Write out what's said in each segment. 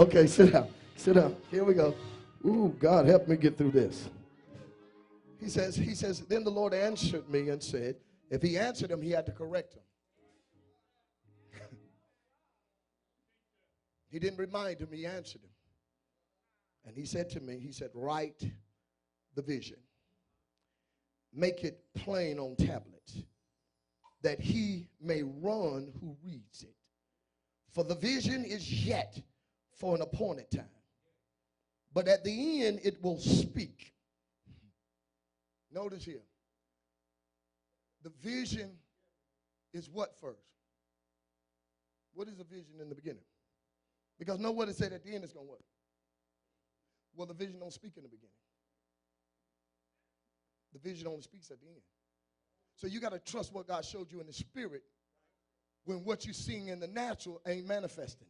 Okay, sit down. Sit down. Here we go. Ooh, God, help me get through this. He says, then the Lord answered me and said, if he answered him, he had to correct him. He didn't remind him, he answered him. And he said to me, he said, write the vision. Make it plain on tablets, that he may run who reads it. For the vision is yet for an appointed time. But at the end, it will speak. Notice here. The vision is what first? What is the vision in the beginning? Because know what it said at the end is going to work. Well, the vision don't speak in the beginning. The vision only speaks at the end. So you got to trust what God showed you in the spirit when what you're seeing in the natural ain't manifesting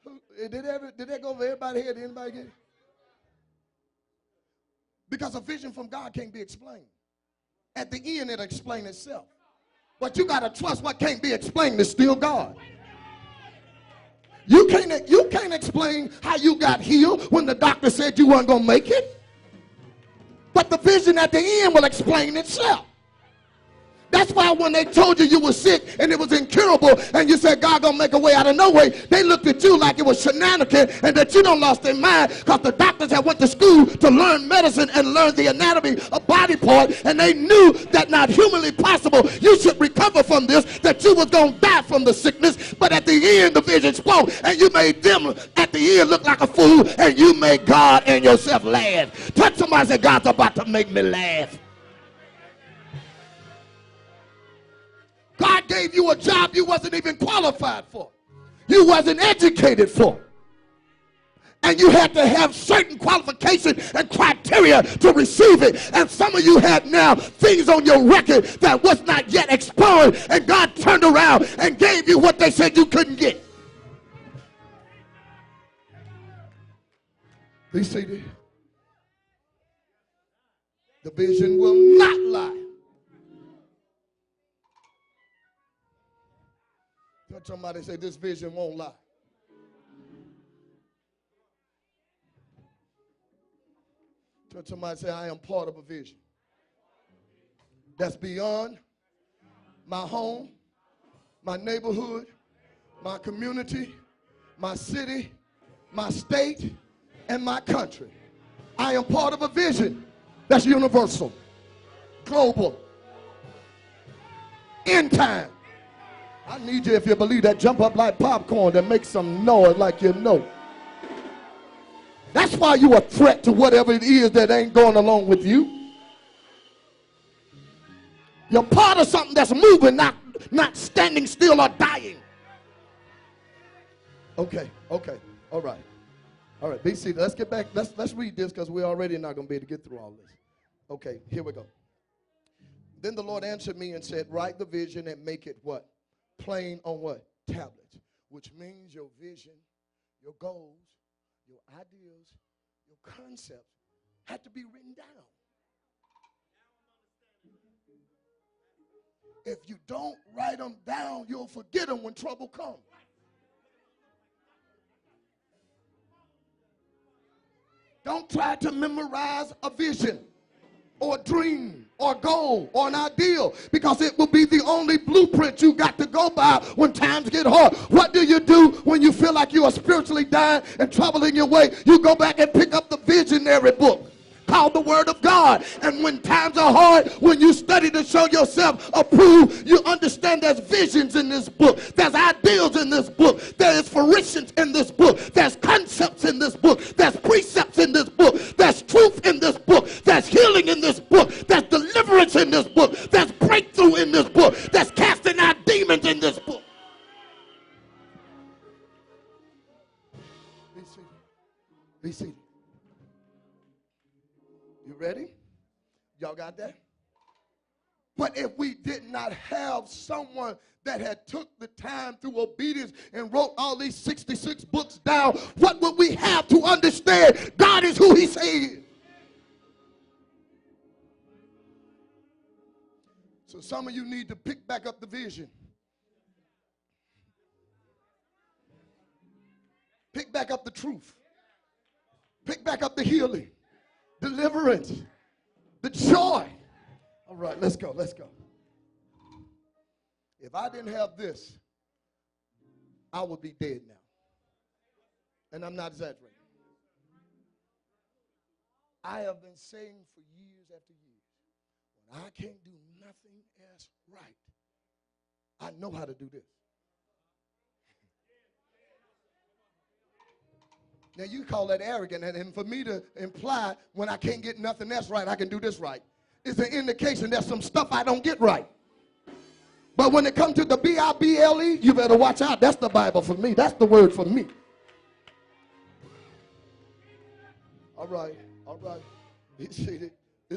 it. Did that go over everybody here? Did anybody get it? Because a vision from God can't be explained. At the end, it'll explain itself. But you got to trust what can't be explained is still God. You can't explain how you got healed when the doctor said you weren't going to make it. But the vision at the end will explain itself. That's why when they told you you were sick and it was incurable and you said God gonna make a way out of no way, they looked at you like it was shenanigans and that you done lost their mind because the doctors had went to school to learn medicine and learn the anatomy of body part, and they knew that not humanly possible you should recover from this, that you was gonna die from the sickness. But at the end the vision spoke and you made them at the end look like a fool, and you made God and yourself laugh. Touch somebody and say, God's about to make me laugh. God gave you a job you wasn't even qualified for. You wasn't educated for. And you had to have certain qualifications and criteria to receive it. And some of you have now things on your record that was not yet expired, and God turned around and gave you what they said you couldn't get. Be seated. The vision will not lie. Somebody say this vision won't lie. Tell somebody say I am part of a vision that's beyond my home, my neighborhood, my community, my city, my state, and my country. I am part of a vision that's universal, global, end time. I need you, if you believe that, jump up like popcorn and make some noise like you know. That's why you a threat to whatever it is that ain't going along with you. You're part of something that's moving, not standing still or dying. Okay, all right, be seated. Let's get back, let's read this because we're already not going to be able to get through all this. Okay, here we go. Then the Lord answered me and said, write the vision and make it what? Plain on what? Tablets. Which means your vision, your goals, your ideas, your concepts have to be written down. If you don't write them down, you'll forget them when trouble comes. Don't try to memorize a vision or a dream or a goal or an ideal, because it will be the only blueprint you got to go by when times get hard. What do you do when you feel like you are spiritually dying and troubling your way? You go back and pick up the visionary book called the Word of God. And when times are hard, when you study to show yourself approved, you understand there's visions in this book, there's ideals in this book, there is fruitions in this book, there's concepts in this book, there's precepts in this book, there's truth in this book, there's healing in this book, there's deliverance in this book, there's breakthrough in this book, there's casting out demons in this book. Be seated. Be seated. You ready? Y'all got that? But if we did not have someone that had took the time through obedience and wrote all these 66 books down, what would we have to understand God is who he says he is? So some of you need to pick back up the vision. Pick back up the truth. Pick back up the healing, deliverance, the joy. All right, let's go, let's go. If I didn't have this, I would be dead now. And I'm not exaggerating. I have been saying for years after years, when I can't do nothing else right, I know how to do this. Now, you call that arrogant, and for me to imply when I can't get nothing else right, I can do this right, it's an indication there's some stuff I don't get right. But when it comes to the Bible, you better watch out. That's the Bible for me. That's the word for me. All right, all right. Is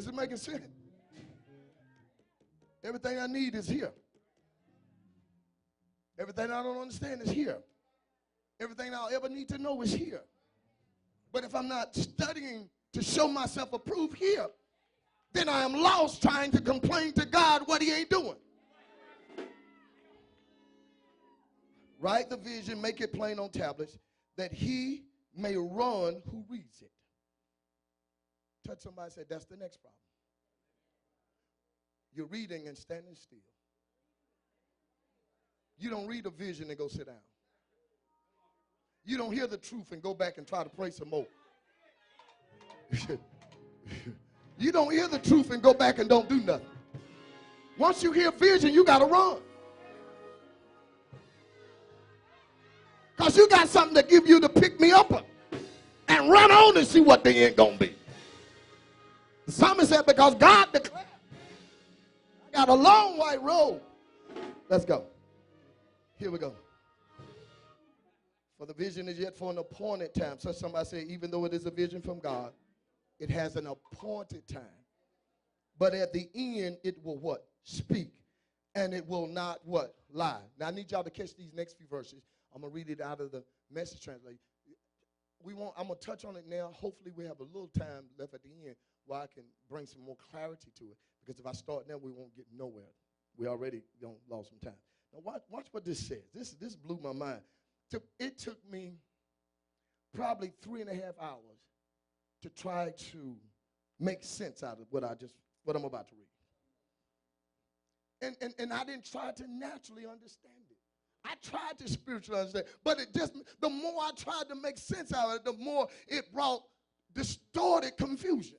it making sense? Everything I need is here. Everything I don't understand is here. Everything I'll ever need to know is here. But if I'm not studying to show myself approved here, then I am lost trying to complain to God what he ain't doing. Write the vision, make it plain on tablets, that he may run who reads it. Touch somebody and say, that's the next problem. You're reading and standing still. You don't read a vision and go sit down. You don't hear the truth and go back and try to pray some more. You don't hear the truth and go back and don't do nothing. Once you hear vision, you got to run. Because you got something to give you to pick me up and run on and see what they ain't going to be. The psalmist said, because God declared, I got a long white robe. Let's go. Here we go. For the vision is yet for an appointed time. So somebody say, even though it is a vision from God, it has an appointed time. But at the end, it will what? Speak. And it will not what? Lie. Now, I need y'all to catch these next few verses. I'm going to read it out of the Message translation. I'm going to touch on it now. Hopefully, we have a little time left at the end where I can bring some more clarity to it. Because if I start now, we won't get nowhere. We already lost some time. Now, watch what this says. This blew my mind. It took me probably 3.5 hours to try to make sense out of what I'm about to read. And I didn't try to naturally understand it. I tried to spiritually understand, but the more I tried to make sense out of it, the more it brought distorted confusion.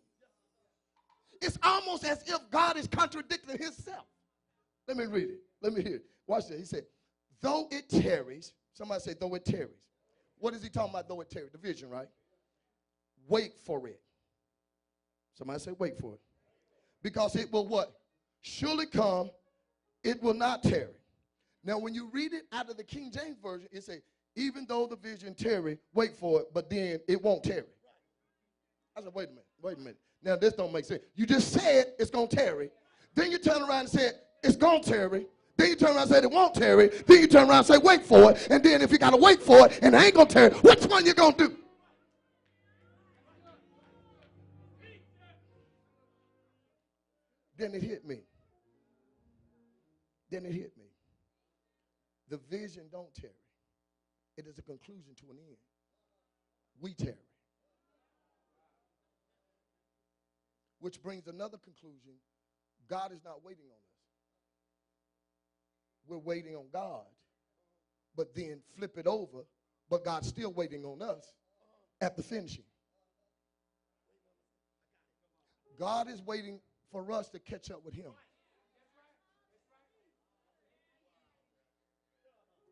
It's almost as if God is contradicting himself. Let me read it. Let me hear it. Watch this. He said, though it tarries, somebody say, though it tarries. What is he talking about, though it tarries? The vision, right? Wait for it. Somebody say, wait for it. Because it will what? Surely come. It will not tarry. Now, when you read it out of the King James Version, it says, even though the vision tarry, wait for it, but then it won't tarry. I said, wait a minute. Now, this don't make sense. You just said it's going to tarry. Then you turn around and said it's going to tarry. Then you turn around and say it won't tarry. Then you turn around and say wait for it. And then if you got to wait for it and it ain't going to tarry, which one you going to do? Then it hit me. The vision don't tarry. It is a conclusion to an end. We tarry. Which brings another conclusion. God is not waiting on us. We're waiting on God. But then flip it over. But God's still waiting on us at the finishing. God is waiting for us to catch up with him.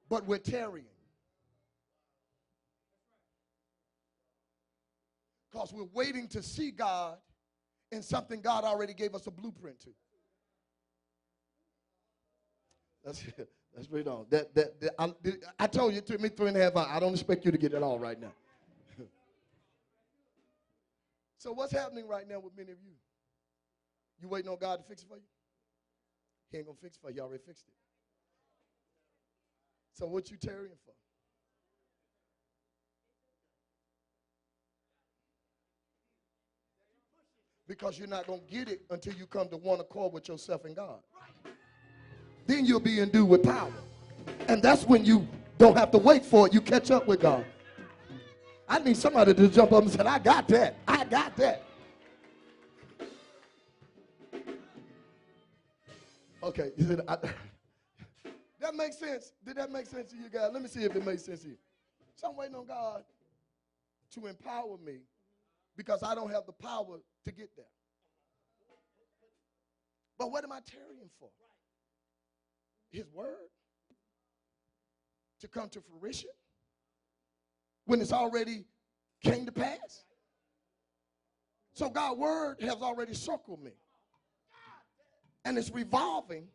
But we're tarrying. Because we're waiting to see God in something God already gave us a blueprint to. Let's read on. I told you it took me 3.5 hours. I don't expect you to get it all right now. So what's happening right now with many of you? You waiting on God to fix it for you? He ain't going to fix it for you. He already fixed it. So what you tarrying for? Because you're not going to get it until you come to one accord with yourself and God. Then you'll be endued with power. And that's when you don't have to wait for it. You catch up with God. I need somebody to jump up and say, I got that. I got that. Okay. That makes sense. Did that make sense to you guys? Let me see if it makes sense to you. So I'm waiting on God to empower me because I don't have the power to get there. But what am I tarrying for? His word to come to fruition when it's already came to pass. So God's word has already circled me. And it's revolving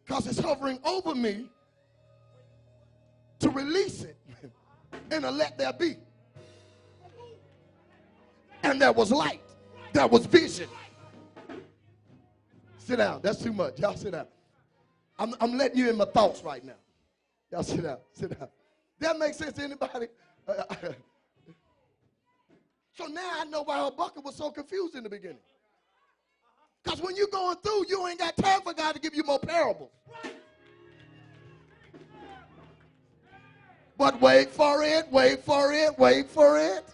because it's hovering over me to release it and to let there be. And there was light. There was vision. Sit down. That's too much. Y'all sit down. I'm letting you in my thoughts right now. Y'all sit down. Sit down. That makes sense to anybody? So now I know why her bucket was so confused in the beginning. Because when you're going through, you ain't got time for God to give you more parables. But wait for it, wait for it, wait for it.